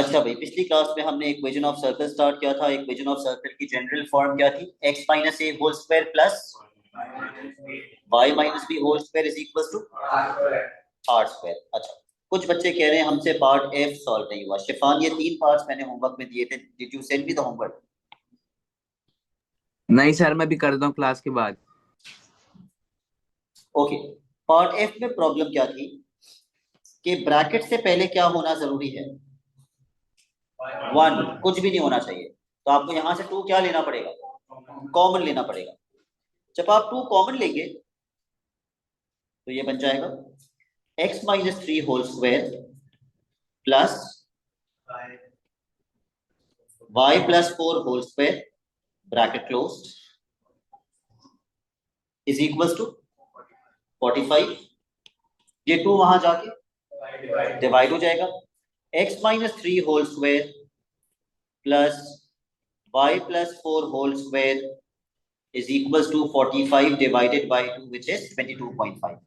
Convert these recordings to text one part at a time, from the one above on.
अच्छा भाई, पिछली क्लास में हमने इक्वेशन ऑफ सर्कल स्टार्ट किया था। इक्वेशन ऑफ सर्कल की जनरल फॉर्म क्या थी? x minus a whole square plus y minus b whole square is equal to r square. अच्छा, कुछ बच्चे कह रहे हैं हमसे पार्ट एफ सॉल्व नहीं हुआ। शिफान, ये 3 पार्ट्स मैंने होमवर्क में दिए थे, did you send me the homework? नहीं सर, मैं भी कर दूं क्लास के बाद। ओके। पार्ट एफ में प्रॉब्लम क्या थी कि ब्रैकेट से पहले क्या होना जरूरी है? 1, कुछ भी नहीं होना चाहिए। तो आपको यहां से 2 क्या लेना पड़ेगा? कॉमन लेना पड़ेगा। जब आप 2 कॉमन लेंगे तो ये बन जाएगा x minus 3 whole square plus y plus 4 whole square bracket closed is equal to 45। ये 2 वहां जाके डिवाइड हो जाएगा। x minus 3 whole square plus y plus 4 whole square is equal to 45 divided by 2 which is 22.5।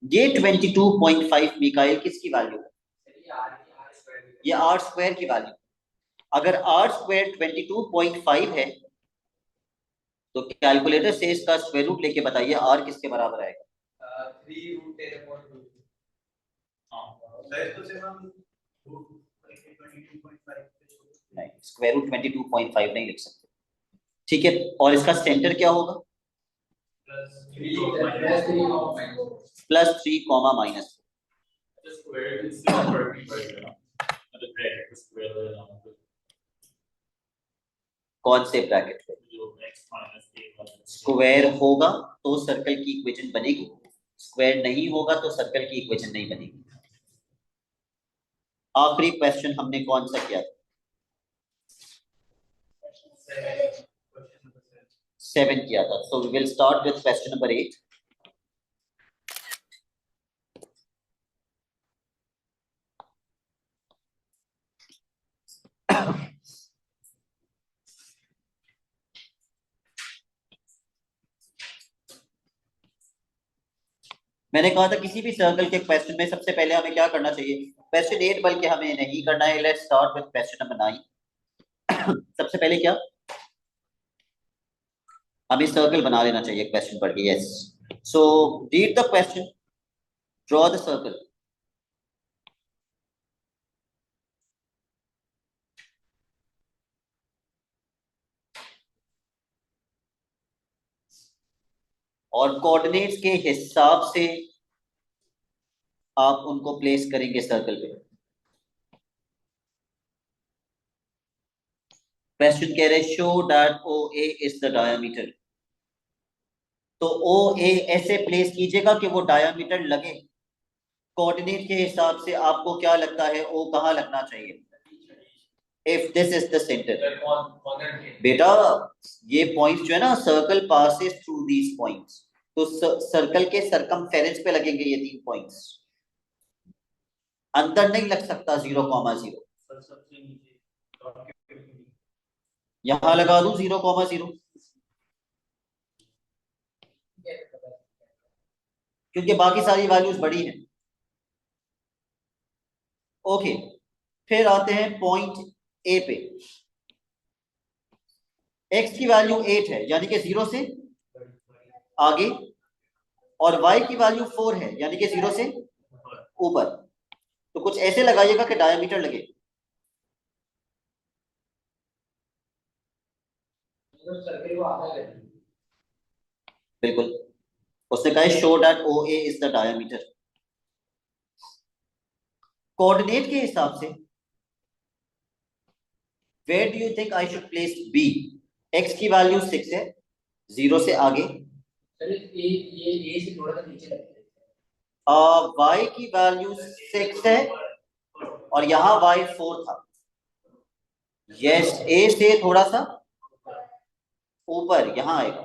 ये 22.5 मिकाइल किसकी value है? ये आर स्क्वायर की वैल्यू। अगर आर स्क्वायर 22.5 है तो कैलकुलेटर से इसका स्क्वायर रूट लेके बताइए आर किसके बराबर आएगा? 3√10/2। नहीं, स्क्वायर रूट 22.5 नहीं लिख सकते। ठीक है, और इसका सेंटर क्या होगा? +3 कॉमा -4। कौन से ब्रैकेट में? स्क्वायर होगा तो सर्कल की इक्वेशन बनेगी, स्क्वायर नहीं होगा तो सर्कल की इक्वेशन नहीं बनेगी। आखिरी क्वेश्चन हमने कौन सा किया? 7 किया था। So we will start with question number 8। मैंने कहा था किसी भी सर्कल के क्वेश्चन में सबसे पहले हमें क्या करना चाहिए? क्वेश्चन 8 बल्कि हमें नहीं करना है। Let's start with question number 9। सबसे पहले क्या हमें सर्कल बना लेना चाहिए क्वेश्चन पढ़ के। Yes, so read the question, draw the circle. और कोऑर्डिनेट्स के हिसाब से आप उनको प्लेस करेंगे सर्कल पे। क्वेश्चन कह रहे show that O A is the diameter. तो ओ ए ऐसे प्लेस कीजिएगा कि वो डायमीटर लगे। कोऑर्डिनेट के हिसाब से आपको क्या लगता है ओ कहाँ लगना चाहिए? If this is the centre, बेटा ये पॉइंट्स जो है ना, circle passes through these points, तो सर्कल के सरकमफेरेंस पे लगेंगे ये 3 पॉइंट्स। अंदर नहीं लग सकता 0,0। यहां लगा दूं 0,0, क्योंकि बाकी सारी वैल्यूज बड़ी हैं। ओके, फिर आते हैं पॉइंट ए पे। एक्स की वैल्यू 8 है यानी कि 0 से आगे, और y की वैल्यू 4 है यानी कि 0 से ऊपर। तो कुछ ऐसे लगाइएगा कि डायमीटर लगे। बिल्कुल, उसने कहा show that O A is the diameter. Coordinate के हिसाब से where do you think I should place B? X की वैल्यू 6 है, 0 से आगे। ये से थोड़ा सा नीचे लगता है। y की वैल्यू 6 है और यहाँ y 4 था। यस, a से थोड़ा सा ऊपर यहाँ आएगा।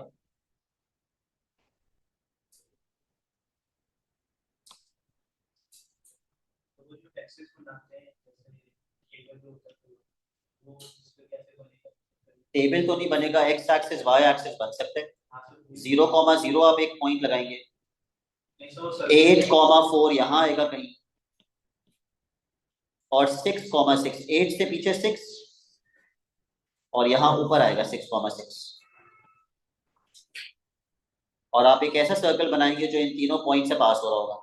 टेबल तो नहीं बनेगा, एक्स एक्सिस वाई एक्सिस बन सकते हैं। 0,0 आप एक पॉइंट लगाएंगे, 8,4 यहाँ आएगा कहीं। और 6,6, 8 से पीछे 6 और यहां ऊपर आएगा 6,6। और आप एक ऐसा सर्कल बनाएंगे जो इन तीनों पॉइंट से पास हो रहा होगा।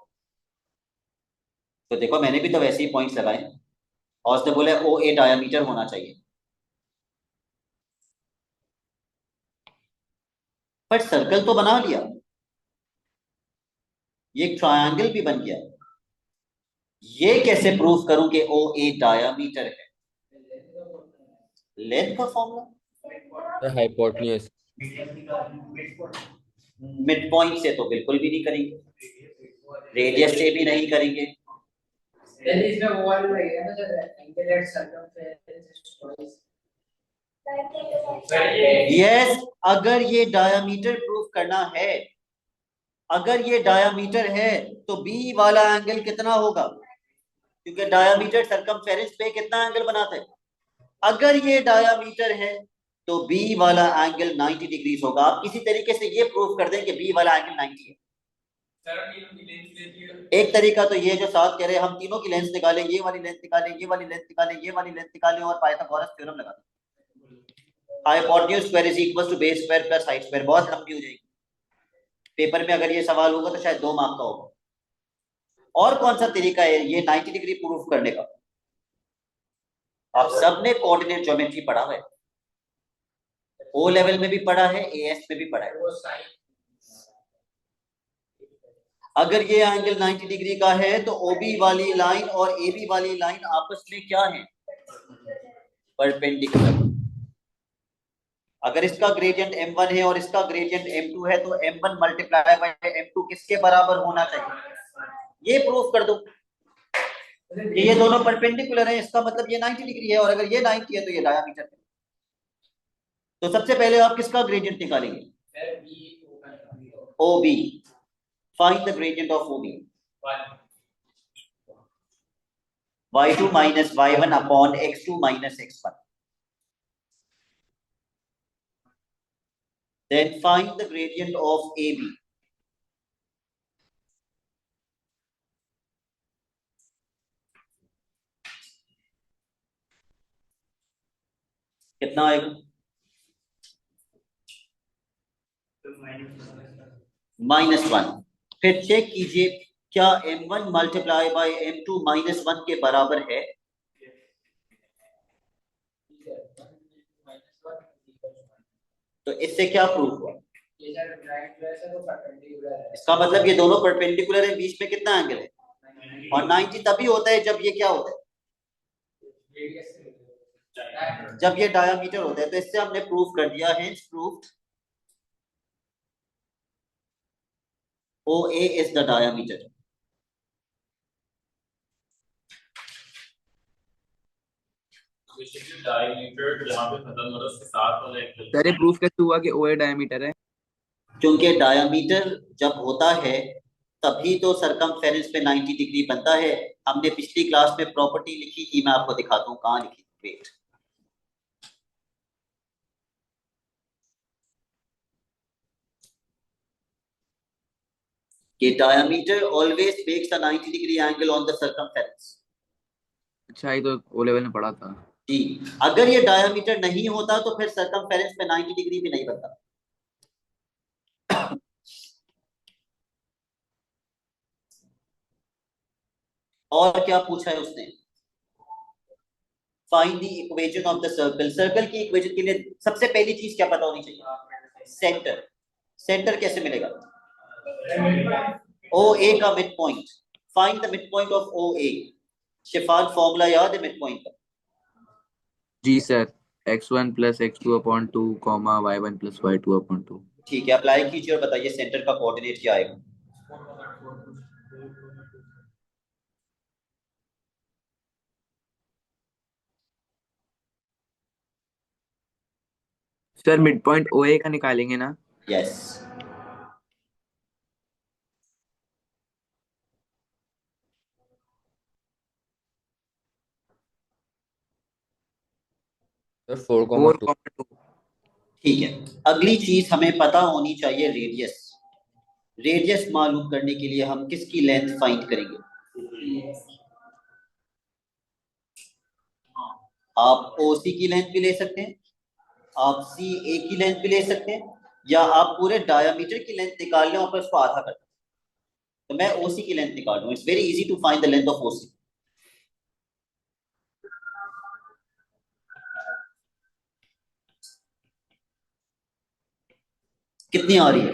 तो देखो मैंने भी तो वैसे ही पॉइंट्स लगाए और उसने बोले ओ ए डायामीटर होना चाहिए, बट सर्कल तो बना लिया, ये एक ट्रायंगल भी बन गया। ये कैसे प्रूफ करूं कि ओ ए डायामीटर है? लेंथ का फॉर्मूला हाइपोटेन्यूज। मिड पॉइंट से तो बिल्कुल भी नहीं करेंगे, रेडियस से भी नहीं करेंगे। इसमें वो वाला लगेगा ना जब एंगल एट सर्कमफेरेंस यस, अगर ये डायामीटर प्रूफ करना है, अगर ये डायामीटर है तो बी वाला एंगल कितना होगा? क्योंकि डायामीटर सरकमफेरेंस पे कितना एंगल बनाता है? अगर ये डायामीटर है तो बी वाला एंगल 90 डिग्रीज होगा। आप किसी तरीके से ये प्रूफ कर दें कि बी वाला एंगल 90 है। एक तरीका तो ये जो साथ कह रहे हैं, हम तीनों की लेंथ निकालें, ये वाली लेंथ निकालें, ये वाली लेंथ निकालें, ये वाली लेंथ निकालें और पाइथागोरस थ्योरम लगा दें। Hypotenuse square is equal to base square plus height square. बहुत लंबी हो जाएगी, पेपर में अगर ये सवाल होगा तो शायद 2 मार्क का होगा। और कौन सा तरीका है ये 90 डिग्री प्रूफ करने का? आप सबने कोऑर्डिनेट ज्योमेट्री पढ़ा है, ओ लेवल में भी पढ़ा है, एएस में भी पढ़ा है। अगर ये एंगल 90 डिग्री का है तो ओबी वाली लाइन और एबी वाली लाइन आपस में क्या है? परपेंडिकुलर। अगर इसका ग्रेडियंट m1 है और इसका ग्रेडियंट m2 है तो m1 मल्टीप्लाई बाय m2 किसके बराबर होना चाहिए? ये प्रूफ कर दो कि ये दोनों परपेंडिकुलर हैं, इसका मतलब ये 90 डिग्री है, और अगर ये 90 है तो ये डायामीटर है। तो सबसे पहले आप किसका ग्रेडियंट निकालेंगे? OB। Find the gradient of OB. y2 minus y1 upon x2 minus x1. Then find the gradient of AB. कितना आएगा? -1। फिर चेक कीजिए क्या m1 मल्टीप्लाई बाय m2 -1 के बराबर है? तो इससे क्या प्रूफ हुआ? इसका मतलब ये दोनों परपेंडिकुलर है, बीच में कितना एंगल है? और 90 तभी होता है जब ये क्या होता है? जब ये डायामीटर होता है। तो इससे हमने प्रूफ कर दिया है, proofed OA is the diameter. Sir ये प्रूफ कैसे हुआ कि ओए डायमीटर है? क्योंकि डायामीटर जब होता है तभी तो सरकमफेरेंस पे 90 डिग्री बनता है। हमने पिछली क्लास में प्रॉपर्टी लिखी थी, मैं आपको दिखाता हूँ कहाँ लिखी थी। वेट, कि diameter always makes a 90 degree angle on the circumference. अच्छा, ये तो ओ लेवल में पढ़ा था जी, अगर ये डायामीटर नहीं होता तो फिर सरकमफेरेंस पे 90 डिग्री भी नहीं बनता। और क्या पूछा है उसने? Find the equation of the circle. Circle की इक्वेशन के लिए सबसे पहली चीज क्या पता होनी चाहिए? सेंटर। सेंटर कैसे मिलेगा? ओ ए का mid point. Find the mid point of O A. Shifan formula याद है मिड पॉइंट का? जी sir, x1 plus x2 upon 2 comma y1 plus y2 upon 2। ठीक है, अप्लाई कीजिए और बताइए सेंटर का कोऑर्डिनेट क्या आएगा? सर मिड पॉइंट ओए का निकालेंगे ना? यस। सर 4 4,2। कॉमा 2। ठीक है, अगली चीज हमें पता होनी चाहिए रेडियस। रेडियस मालूम करने के लिए हम किसकी लेंथ फाइंड करेंगे? आप OC की लेंथ भी ले सकते हैं, आप CA की लेंथ भी ले सकते हैं, या आप पूरे डायमीटर की लेंथ निकाल लें और फिर उसको आधा कर दें। तो मैं OC की लेंथ निकाल दूं। It's very easy to find the length of OC। कितनी आ रही है?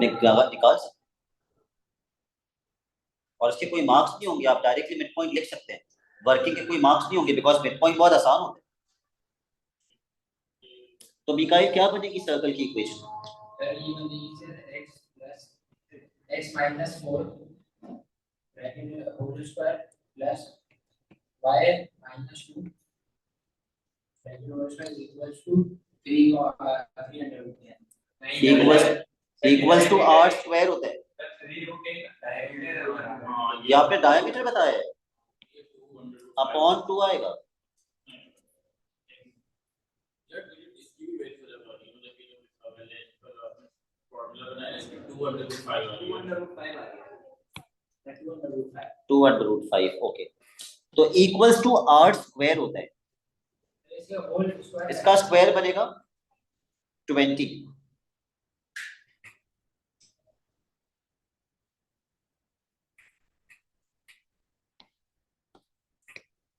निकाल सकते, और इसके कोई मार्क्स नहीं होंगे, आप डायरेक्टली मिड पॉइंट लिख सकते हैं। वर्किंग के कोई मार्क्स नहीं होंगे बिकॉज मिड पॉइंट बहुत आसान होता है। तो मिकाइल क्या बनेगी सर्कल की equation? x minus 4 bracket whole square plus y minus 2 bracket whole square is equals to 3 or 300 equals to R square होता है। ये आपने डायमीटर बताया है, अपॉन 2 आएगा। Two under root 5 okay. तो इक्वल्स टू R स्क्वायर होता है, इसका स्क्वायर बनेगा 20।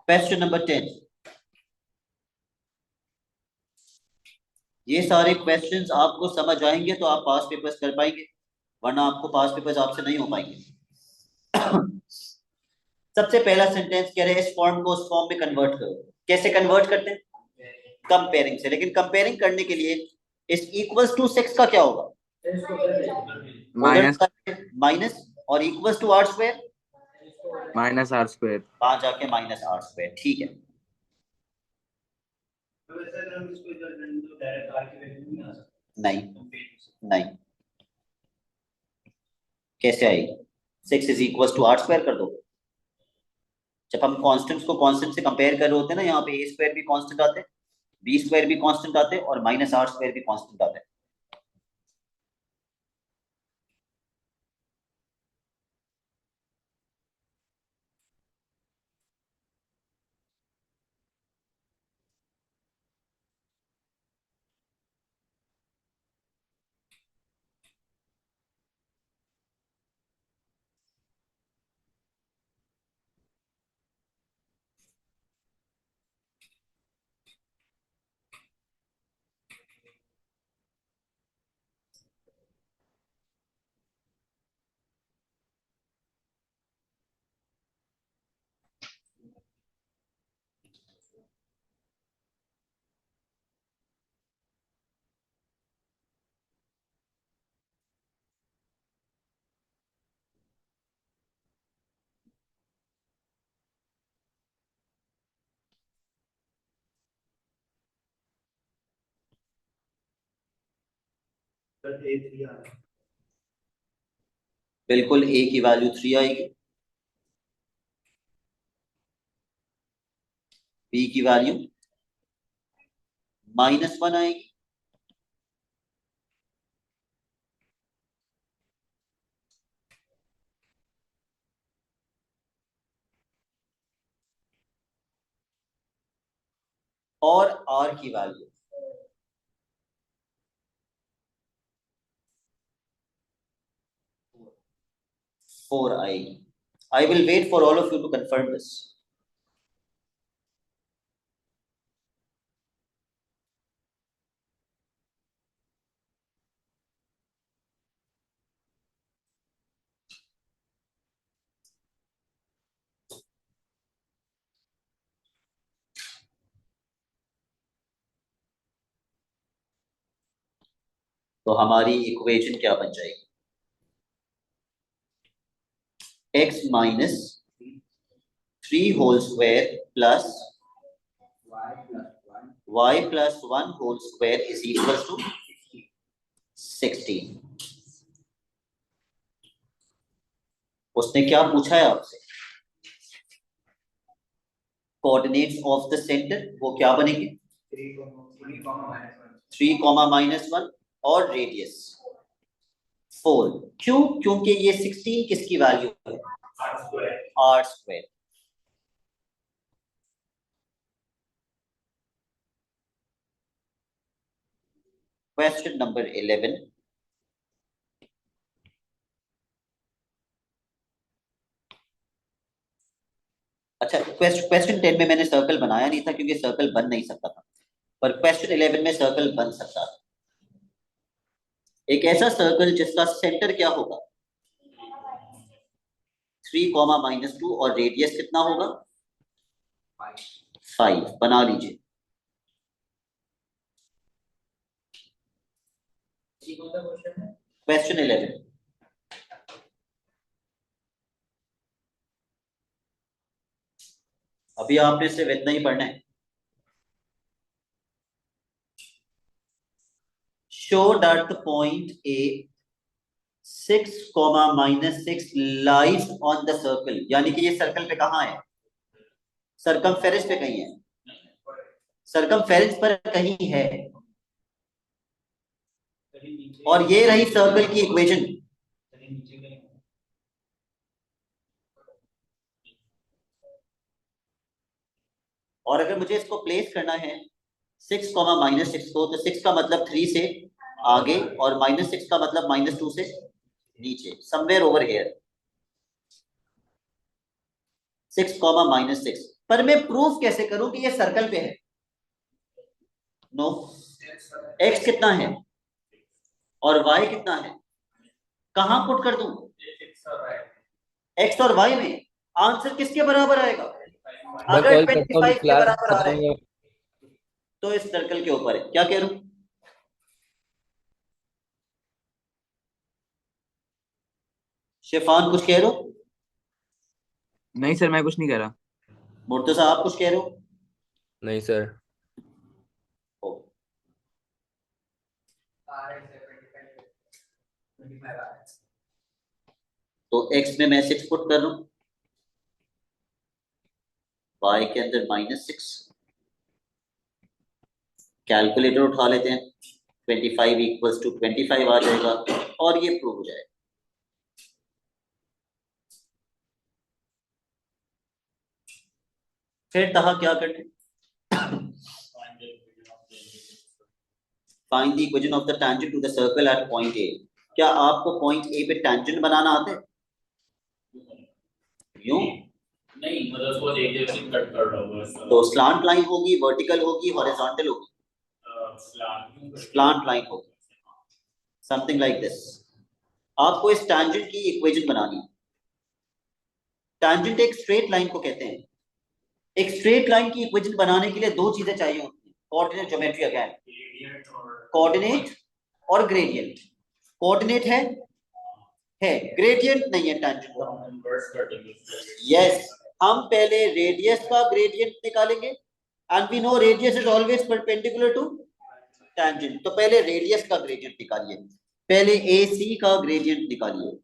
Question number 10। ये सारे क्वेश्चंस आपको समझ आएंगे तो आप पास पेपर्स कर पाएंगे, वरना आपको पास पेपर्स आपसे नहीं हो पाएंगे। सबसे पहला सेंटेंस कह रहे हैं इस फॉर्म को उस फॉर्म में कन्वर्ट करो। कैसे कन्वर्ट करते हैं? कंपेयरिंग से। लेकिन कंपेयरिंग करने के लिए इस इक्वल्स टू 6 का क्या होगा? माइनस, और equals to R square minus R square. वहां जाके माइनस R स्क्वायर। ठीक है, नहीं नहीं, कैसे आएगी? 6 is equal to R square कर दो। जब हम कॉन्स्टेंट्स को कॉन्स्टेंट से कंपेयर कर रहे होते हैं ना, यहाँ पे A स्क्वायर भी कॉन्स्टेंट आते हैं, B स्क्वायर भी कॉन्स्टेंट आते हैं, और माइनस R स्क्वायर भी कॉन्स्टेंट आते हैं। बिल्कुल A की वैल्यू 3 आएगी, B की वैल्यू -1 आएगी, और R की वैल्यू 4 आएगी। I will wait for all of you to confirm this. तो हमारी इक्वेशन क्या बन जाएगी? x minus 3 whole square plus y plus 1 whole square is equal to 16। उसने क्या पूछा है आपसे? कोऑर्डिनेट्स ऑफ द सेंटर वो क्या बनेंगे? 3 कॉमा -1, और रेडियस 4। क्यों? क्योंकि ये 16 किसकी वैल्यू है? R square. Question number 11। अच्छा, क्वेश्चन 10 में मैंने सर्कल बनाया नहीं था क्योंकि सर्कल बन नहीं सकता था, पर क्वेश्चन 11 में सर्कल बन सकता था। एक ऐसा सर्कल जिसका सेंटर क्या होगा? 3, -2 और रेडियस कितना होगा? 5। बना लीजिए। क्वेश्चन 11। अभी आपने सिर्फ इतना ही पढ़ना है। Show that the point A 6, -6 lies on the circle, यानी कि ये सर्कल पे कहाँ है? सरकमफेरेंस पे कहीं है, सरकमफेरेंस पर कहीं है। और ये रही सर्कल की इक्वेशन। और अगर मुझे इसको प्लेस करना है 6, -6 को, तो 6 का मतलब 3 से आगे और -6 का मतलब -2 से नीचे, समवेयर ओवर हियर। 6, -6। पर मैं प्रूफ कैसे करूं कि ये सर्कल पे है? नो, x कितना है और y कितना है? कहां पुट कर दूं? x और y में। आंसर किसके बराबर आएगा? मैं अगर कॉल करता हूँ, 25 के क्लास बराबर आ खत्म रहे हैं हो। तो इस सर्कल के ऊपर है। क्या कह रहा हूं? शिफान कुछ कह रहे हो? नहीं सर, मैं कुछ नहीं कह रहा। मुर्तजा आप कुछ कह रहे हो? नहीं सर। ओ, तो x में मैं 6 पुट कर रहा हूं, y के अंदर -6। कैलकुलेटर उठा लेते हैं, 25 = 25 आ जाएगा और ये प्रूव हो जाएगा। फिर कहा क्या करना है? Find the equation of the tangent to the circle at point A. क्या आपको पॉइंट ए पे टेंजेंट बनाना आता है? यूं नहीं, मतलब उसको एक से कट कर रहा हूँ बस। तो स्लांट लाइन होगी, वर्टिकल होगी, हॉरिजॉन्टल होगी? स्लांट लाइन होगी, समथिंग लाइक दिस। आपको इस टेंजेंट की इक्वेशन बनानी है। टेंजेंट एक स्ट्रेट लाइन को कहते हैं। एक स्ट्रेट लाइन की इक्वेशन बनाने के लिए दो चीजें चाहिए होती हैं, कोऑर्डिनेट ज्योमेट्री अगेन, कोऑर्डिनेट और ग्रेडियंट। कोऑर्डिनेट है, ग्रेडियंट नहीं है टेंजेंट का। यस, हम पहले रेडियस का ग्रेडियंट निकालेंगे, and we know radius is always perpendicular to tangent. तो पहले रेडियस का ग्रेडियंट निकालिए, पहले AC का ग्रेडियंट निकालिए।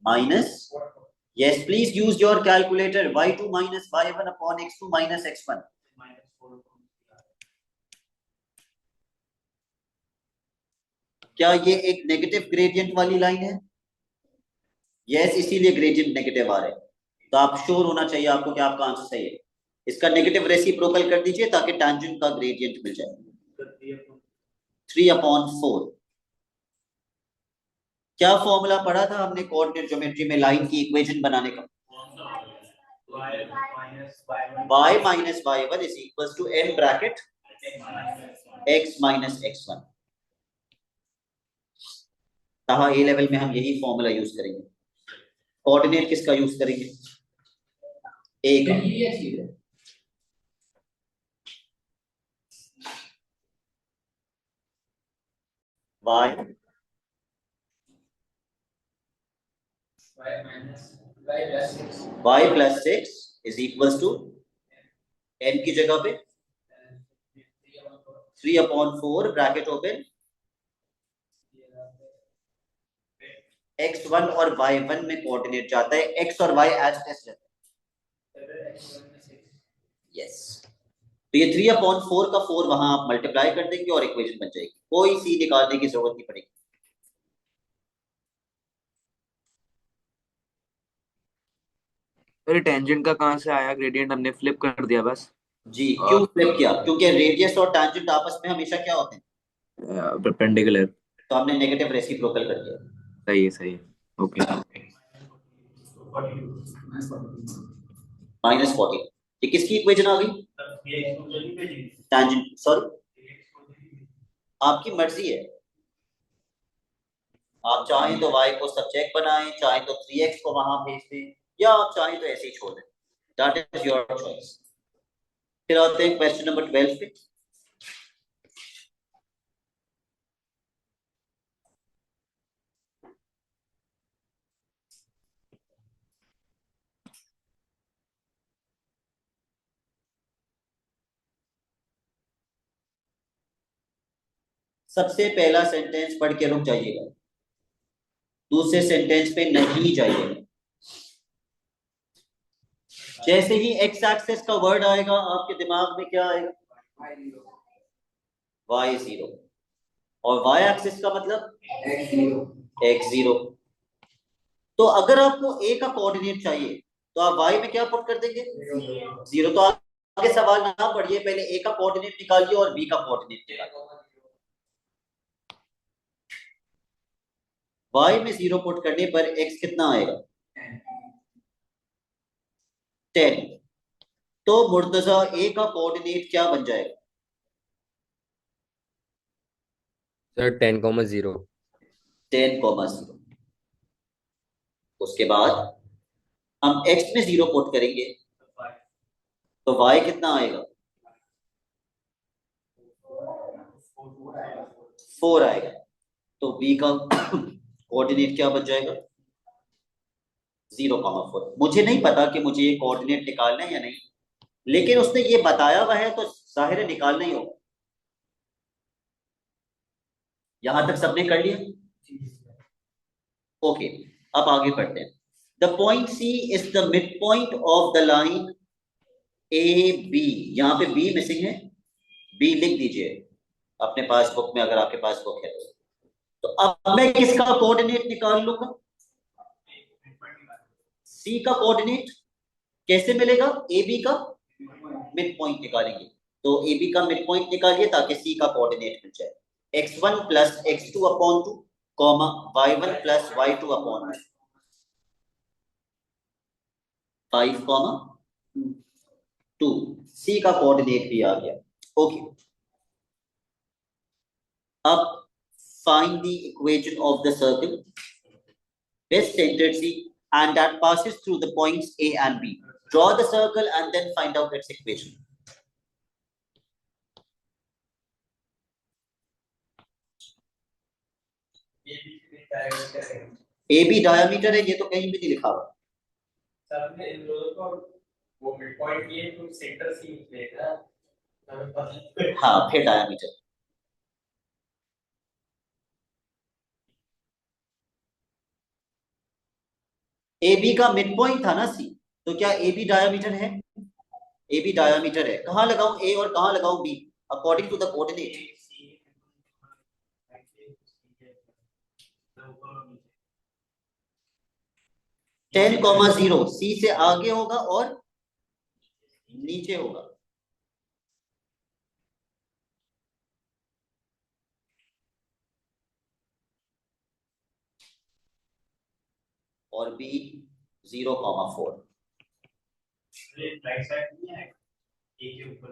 Minus, yes please use your calculator, y2 - y1 upon x2 - x1। क्या ये एक नेगेटिव ग्रेडियंट वाली लाइन है? यस, इसीलिए ग्रेडियंट नेगेटिव आ रहे हैं। तो आप श्योर होना चाहिए आपको कि आपका आंसर सही है। इसका नेगेटिव रेसिप्रोकल कर दीजिए ताकि टेंजेंट का ग्रेडियंट मिल जाए। 3/4। क्या फॉर्मूला पढ़ा था हमने कोऑर्डिनेट ज्योमेट्री में लाइन की इक्वेशन बनाने का? y - y1 = m bracket x - x1। कहा A लेवल में हम यही फॉर्मूला यूज करेंगे। कोऑर्डिनेट किसका यूज करेंगे? A का। y +6 = n की जगह पे 3/4 ब्रैकेट ओपन x1 और y1 में कोऑर्डिनेट जाता है, x और y एज टेस्ट रहता है। यस, तो ये 3/4 का 4 वहां आप मल्टीप्लाई कर देंगे और इक्वेशन बन जाएगी, कोई सी निकालने की जरूरत नहीं पड़ेगी। अरे टेंजेंट का कहाँ से आया ग्रेडियंट, हमने फ्लिप कर दिया बस। जी, क्यों फ्लिप किया? क्योंकि रेडियस और टैंजेंट आपस में हमेशा क्या होते हैं? परपेंडिकुलर। तो हमने नेगेटिव रेसिप्रोकल कर दिया। सही है सही है। ओके। -40, ये किसकी इक्वेशन आ गई? टैंजेंट, सॉरी, आपकी मर्जी है, आप चाहें तो y को सब्जेक्ट बनाएं, चाहें तो 3x को वहां भेज दें, या आप चाहें तो ऐसे ही छोड़ दें, दैट इज योर चॉइस। फिर आते हैं क्वेश्चन नंबर 12 पे। सबसे पहला सेंटेंस पढ़ के रुक जाइएगा, दूसरे सेंटेंस पे नहीं जाइएगा। जैसे ही एक्स एक्सेस का वर्ड आएगा आपके दिमाग में क्या आएगा? y0, और y एक्सिस का मतलब x0। तो अगर आपको a का कोऑर्डिनेट चाहिए तो आप y में क्या पुट कर देंगे? 0। तो आगे सवाल ना पढ़िए, पहले a का कोऑर्डिनेट निकालिए और b का कोऑर्डिनेट निकालिए। y में 0 पुट करने पर x कितना आएगा? 10। तो मुर्तजा a का कोऑर्डिनेट क्या बन जाएगा? सर 10,0। 10,0। उसके बाद हम x में 0 पुट करेंगे तो y कितना आएगा? 4 आएगा। तो b का कोऑर्डिनेट क्या बन जाएगा? 0,4। मुझे नहीं पता कि मुझे ये कोऑर्डिनेट निकालना है या नहीं, लेकिन उसने ये बताया हुआ है तो जाहिर है निकालना ही होगा। यहां तक सबने कर लिया? ओके, अब आगे बढ़ते हैं। The point C is the mid point of the line A B. यहाँ पे बी मिसिंग है, बी लिख दीजिए अपने पास बुक में, अगर आपके पास बुक है तो अब मैं किसका कोऑर्डिनेट निकाल लूंगा? सी का कोऑर्डिनेट कैसे मिलेगा? ए बी का मिड पॉइंट निकालेंगे। तो ए बी का मिड पॉइंट निकालिए ताकि सी का कोऑर्डिनेट मिल जाए। x1 plus x2 upon 2 comma y1 plus y2 upon 5 comma 2। सी का कोऑर्डिनेट भी आ गया। ओके, अब find the equation of the circle best centered C and that passes through the points A and B. Draw the circle and then find out its equation. AB diameter है, ये तो कहीं भी नहीं लिखा हुआ। सर ने इन दोनों को वो मिड पॉइंट किए तो सेंटर सी निकलेगा। हाँ, फिर diameter। AB का मिड पॉइंट था ना C, तो क्या AB diameter है? AB diameter है। कहाँ लगाऊं A और कहाँ लगाऊं B? According to the coordinate। 10,0 C से आगे होगा और नीचे होगा। और B 0,4।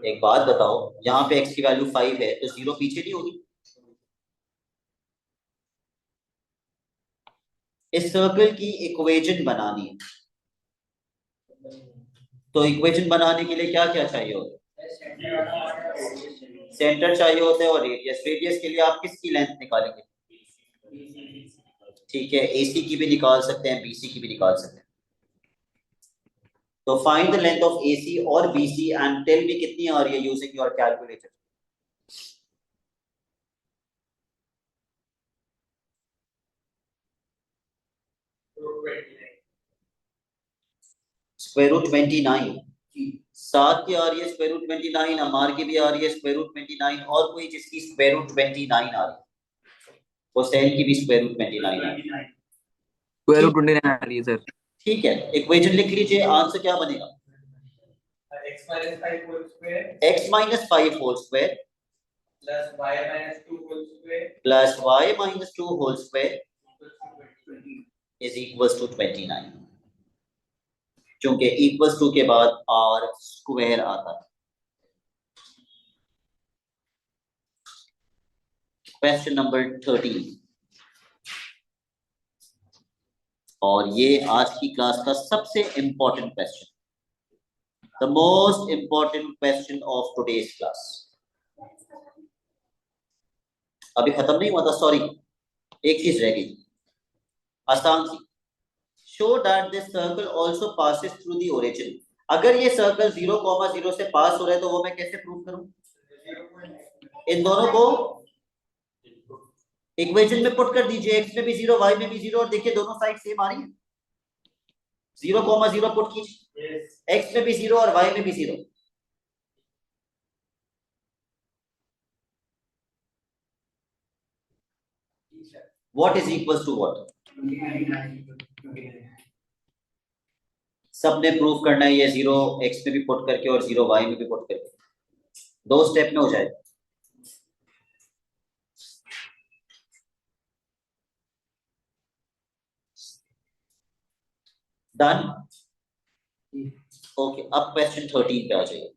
एक बात बताओ, यहाँ पे x की वैल्यू 5 है तो 0 पीछे नहीं होगी? इस सर्कल की इक्वेशन बनानी है, तो इक्वेशन बनाने के लिए क्या क्या चाहिए होता है? सेंटर चाहिए होता है और रेडियस। रेडियस के लिए आप किसकी लेंथ निकालेंगे? ठीक है, AC की भी निकाल सकते हैं, BC की भी निकाल सकते हैं। तो find the length of AC और BC एंड टेल मी कितनी आ रही है using your calculator. Square root 29 7 की आ रही है स्क्वायर रूट 29, अमार की भी आ रही है स्क्वायर रूट 29, और कोई जिसकी स्क्वायर रूट 29 आ रही है, हुसैन की भी स्क्वायर रूट 29 आ रही है। स्क्वायर रूट 29 आ रही है सर। ठीक है, इक्वेशन लिख लीजिए, आंसर क्या बनेगा? x minus 5 whole square x minus 5 whole square plus y minus 2 whole square plus y minus 2 whole square is equals to 29, क्योंकि इक्वल्स टू के बाद r स्क्वायर आता है। क्वेश्चन नंबर 13, और ये आज की क्लास का सबसे important question, the most important question of today's class. अभी खत्म नहीं हुआ था, सॉरी, एक चीज रह गई, आसान सी। Show that this circle also passes through the origin. अगर ये सर्कल 0,0 से पास हो रहा है तो वो मैं कैसे प्रूव करूं? इन दोनों को इक्वेशन में पुट कर दीजिए, x में भी 0 y में भी 0, और देखिए दोनों साइड सेम आ रही है। 0,0 पुट कीजिए, x में भी 0 और y में भी 0। What is equals to what? सबने प्रूफ करना है ये 0 x में भी पुट करके और 0 y में भी पुट करके, 2 स्टेप में हो जाएगा। डन? ओके, अब क्वेश्चन 13 पे आ जाइए।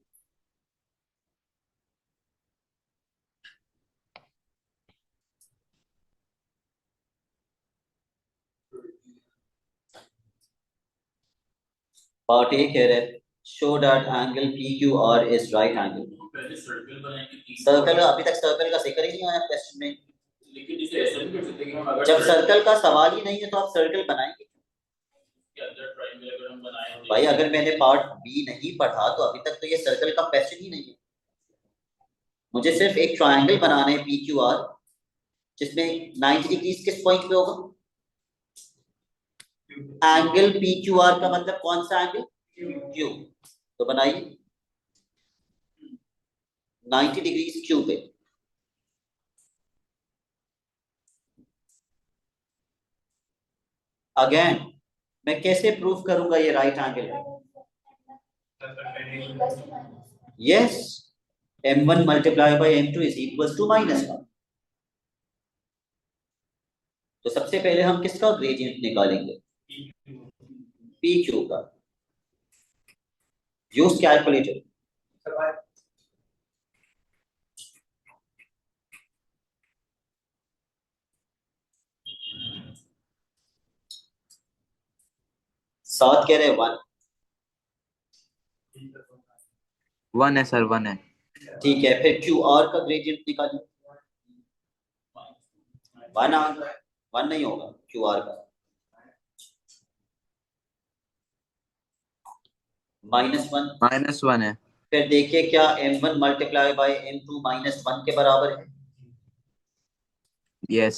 पार्ट ए कह रहे हैं show that angle PQR is right angle. Circle, अभी तक सर्कल का जिक्र ही नहीं आया क्वेश्चन में। लेकिन इसे ऐसा भी कर सकते हैं कि हम अगर जब सर्कल का सवाल ही नहीं है तो आप सर्कल बनाएंगे? ट्रायंगल अगर हम बनाए भाई अगर मैंने पार्ट बी नहीं पढ़ा तो अभी तक तो ये सर्कल का क्वेश्चन ही नहीं है। मुझे सिर्फ एक ट्रायंगल बनाना है PQR, जिसमें 90 डिग्री किस पॉइंट पे होगा? एंगल PQR का मतलब कौन सा एंगल? Q। तो बनाइए 90 डिग्री Q पे। अगेन मैं कैसे प्रूफ करूंगा ये राइट एंगल है? Yes, m1 multiply by m2 is equal to -1। तो सबसे पहले हम किसका ग्रेडियंट निकालेंगे? PQ का। Use calculator. सात कह रहे हैं 1। 1 है सर, 1 है। ठीक है, फिर QR का ग्रेडियंट निकालिए। 1 आ गया, 1 नहीं होगा QR का, -1। -1 है। फिर देखिए क्या m1 मल्टीप्लाई बाई m2 -1 के बराबर है? यस।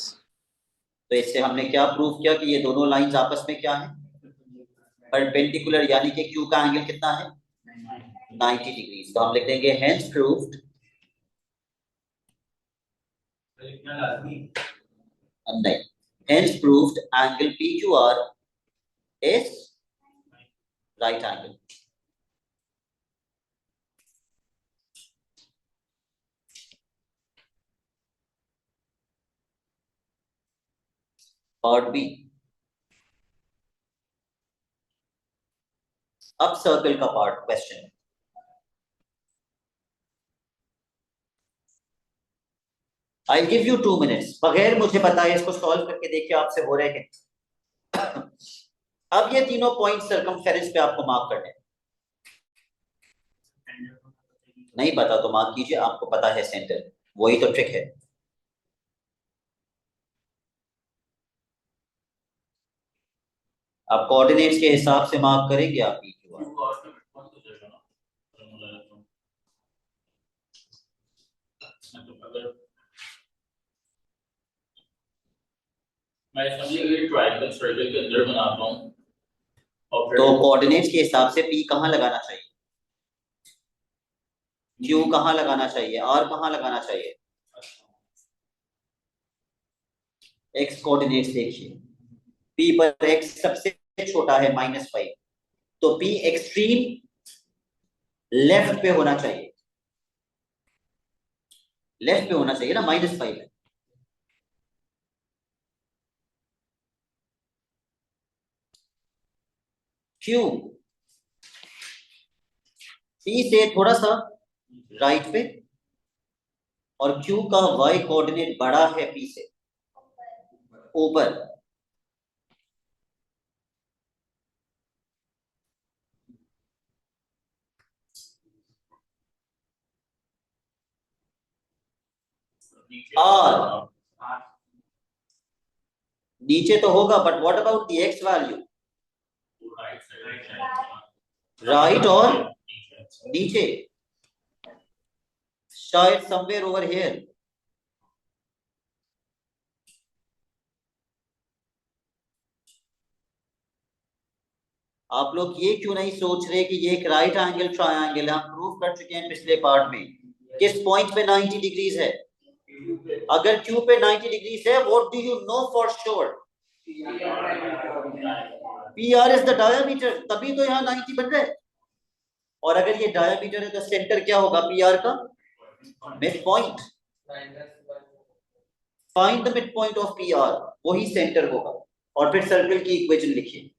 तो इससे हमने क्या प्रूव किया कि ये दोनों लाइंस आपस में क्या है? परपेंडिकुलर, यानी कि Q का एंगल कितना है? 90 डिग्री। तो हम लिख देंगे हेंस प्रूव्ड, नहीं, hence proved angle PQR is right angle. Part B, अब सर्कल का पार्ट क्वेश्चन है। आई गिव यू 2 मिनट्स, बगैर मुझे बताए इसको सॉल्व करके देखिए आपसे हो रहा है कि अब ये तीनों पॉइंट सर्कमफेरेंस पे आपको मार्क करने हैं। नहीं पता तो मार्क कीजिए, आपको पता है सेंटर, वही तो ट्रिक है। आप कोऑर्डिनेट्स के हिसाब से मार्क करेंगे आप PQR। मैं समझिए ट्रायंगल सर्कल के अंदर बनाता हूँ और फिर तो कोऑर्डिनेट्स के हिसाब से P कहाँ लगाना चाहिए, Q कहाँ लगाना चाहिए, R कहाँ लगाना चाहिए। X कोऑर्डिनेट्स देखिए, P पर X सबसे छोटा है -5, तो P एक्सट्रीम लेफ्ट पे होना चाहिए, लेफ्ट पे होना चाहिए ना, -5 है। Q P से थोड़ा सा राइट पे, और Q का Y कोऑर्डिनेट बड़ा है P से, ऊपर। R नीचे तो होगा, but what about the X value, right और नीचे, शायद समवेयर ओवर हियर। आप लोग ये क्यों नहीं सोच रहे कि ये एक राइट एंगल ट्रायंगल है, हम प्रूव कर चुके हैं पिछले पार्ट में। किस पॉइंट पे 90 डिग्रीज है, अगर Q पे 90 डिग्रीज है, what do you know for sure, PR is the diameter, तभी तो यहाँ 90 बन रहा है। और अगर ये डायमीटर है तो सेंटर क्या होगा PR का, mid point. Find the mid point of PR, वही सेंटर होगा। और फिर सर्कल की इक्वेशन लिखिए।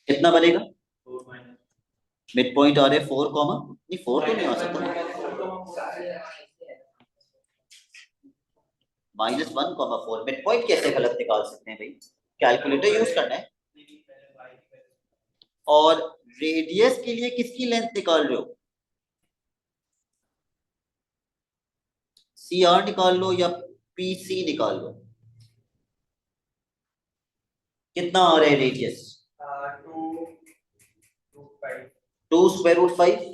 कितना बनेगा, मिड पॉइंट आ रहा है 4 कॉमा, नहीं 4 तो नहीं आ सकता, -1,4। मिड पॉइंट कैसे गलत निकाल सकते हैं भाई, कैलकुलेटर यूज करना है। और रेडियस के लिए किसकी लेंथ निकाल रहे हो, CR निकाल लो या PC निकाल लो। कितना आ रहा है radius, 2 square root 5।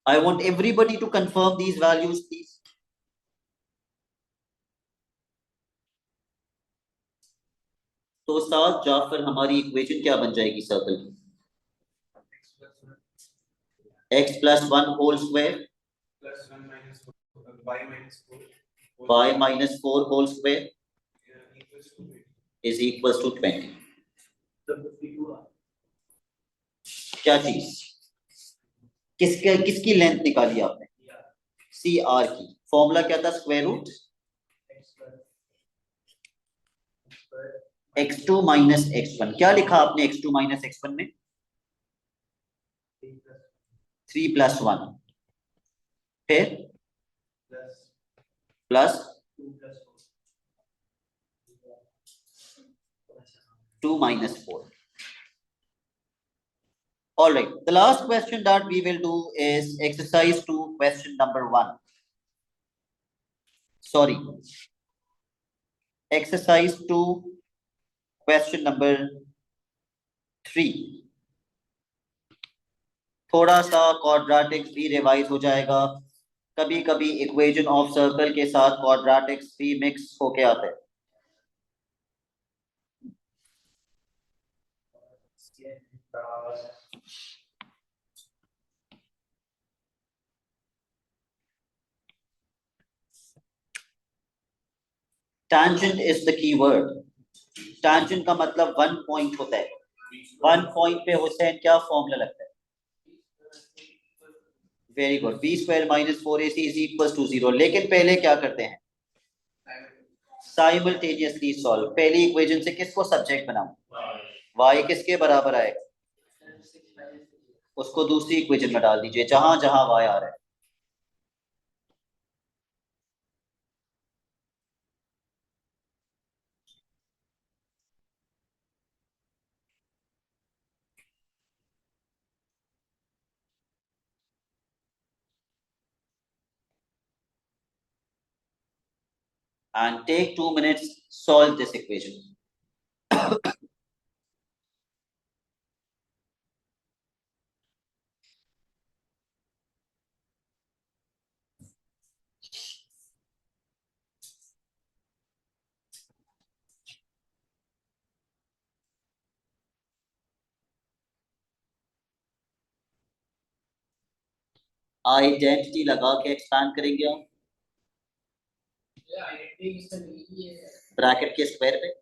I want everybody to confirm these values, please. तो साथ जाफर हमारी इक्वेशन क्या बन जाएगी सर्कल की, x plus 1 whole square y minus 4 whole square is equals to 20। क्या चीज, किसकी लेंथ निकाली आपने, CR की। फॉर्मूला क्या था, square root x2 minus x1। क्या लिखा आपने x2 minus x1 में, 3 plus 1, फिर plus 2 minus 4। All right, the last question that we will do is exercise 2, question number 1. Sorry, exercise 2, question number 3। थोड़ा सा क्वाड्रेटिक्स भी रिवाइज हो जाएगा, कभी कभी इक्वेशन ऑफ सर्कल के साथ क्वाड्रेटिक्स भी मिक्स होके आते हैं। Tangent is the key word। Tangent का मतलब 1 पॉइंट होता है, 1 पॉइंट पे हुसैन क्या फॉर्मूला लगता है, very good, b square minus 4ac is equal to 0। लेकिन पहले क्या करते हैं, साइमल्टेनियसली सॉल्व। पहली इक्वेशन से किसको सब्जेक्ट बनाऊं, y किसके बराबर आएगा, उसको दूसरी इक्वेशन में डाल दीजिए जहां जहां y आ रहा है। And take 2 minutes, solve this equation। Identity लगा के एक्सपैंड करेंगे आप आइडेंटिटी किससे मिली है? ब्रैकेट के स्क्वायर पे।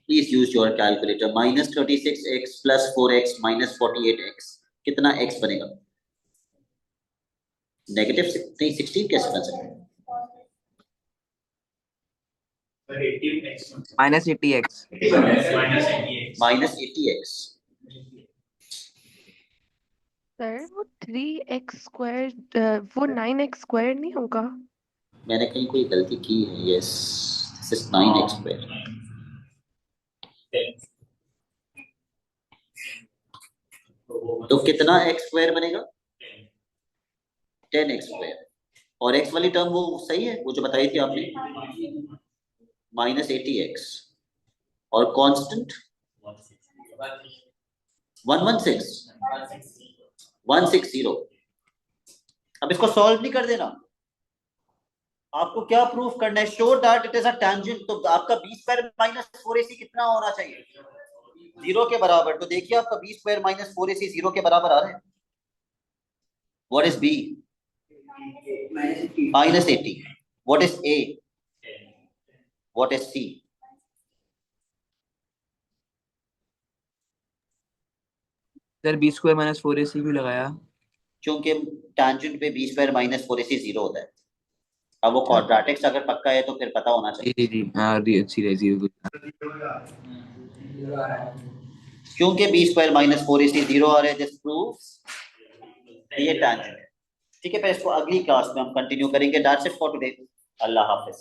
Please use your calculator. -36x + 4x - 48x कितना x बनेगा? नेगेटिव नहीं 16 कैसे बन सकता है? -80x -80x। सर वो 3x² वो 9x² नहीं होगा? मैंने कहीं कोई गलती की है? Yes, this is 9x²। तो कितना x² बनेगा? 10x²। और x वाली टर्म वो सही है, वो जो बताई थी आपने, -80x। और कांस्टेंट 160। अब इसको सॉल्व नहीं कर देना, आपको क्या प्रूफ करना है? Show that it is a tangent. तो आपका b² - 4ac कितना होना चाहिए? 0 के बराबर। तो देखिए आपका b² - 4ac 0 के बराबर आ रहा है। What is b? -80। What is a? What is c? Sir b² - 4ac भी लगाया। क्योंकि टेंजेंट पे b² - 4ac 0 होता है। अब वो क्वाड्रेटिक्स अगर पक्का है तो फिर पता होना जी चाहिए। जी जी हाँ जीरो क्योंकि b² - 4ac 0 आ रहा है, दिस प्रूव्स ये टेंजेंट है। ठीक है, फिर इसको अगली क्लास में हम कंटिन्यू करेंगे। That's it for today. Allah Hafiz.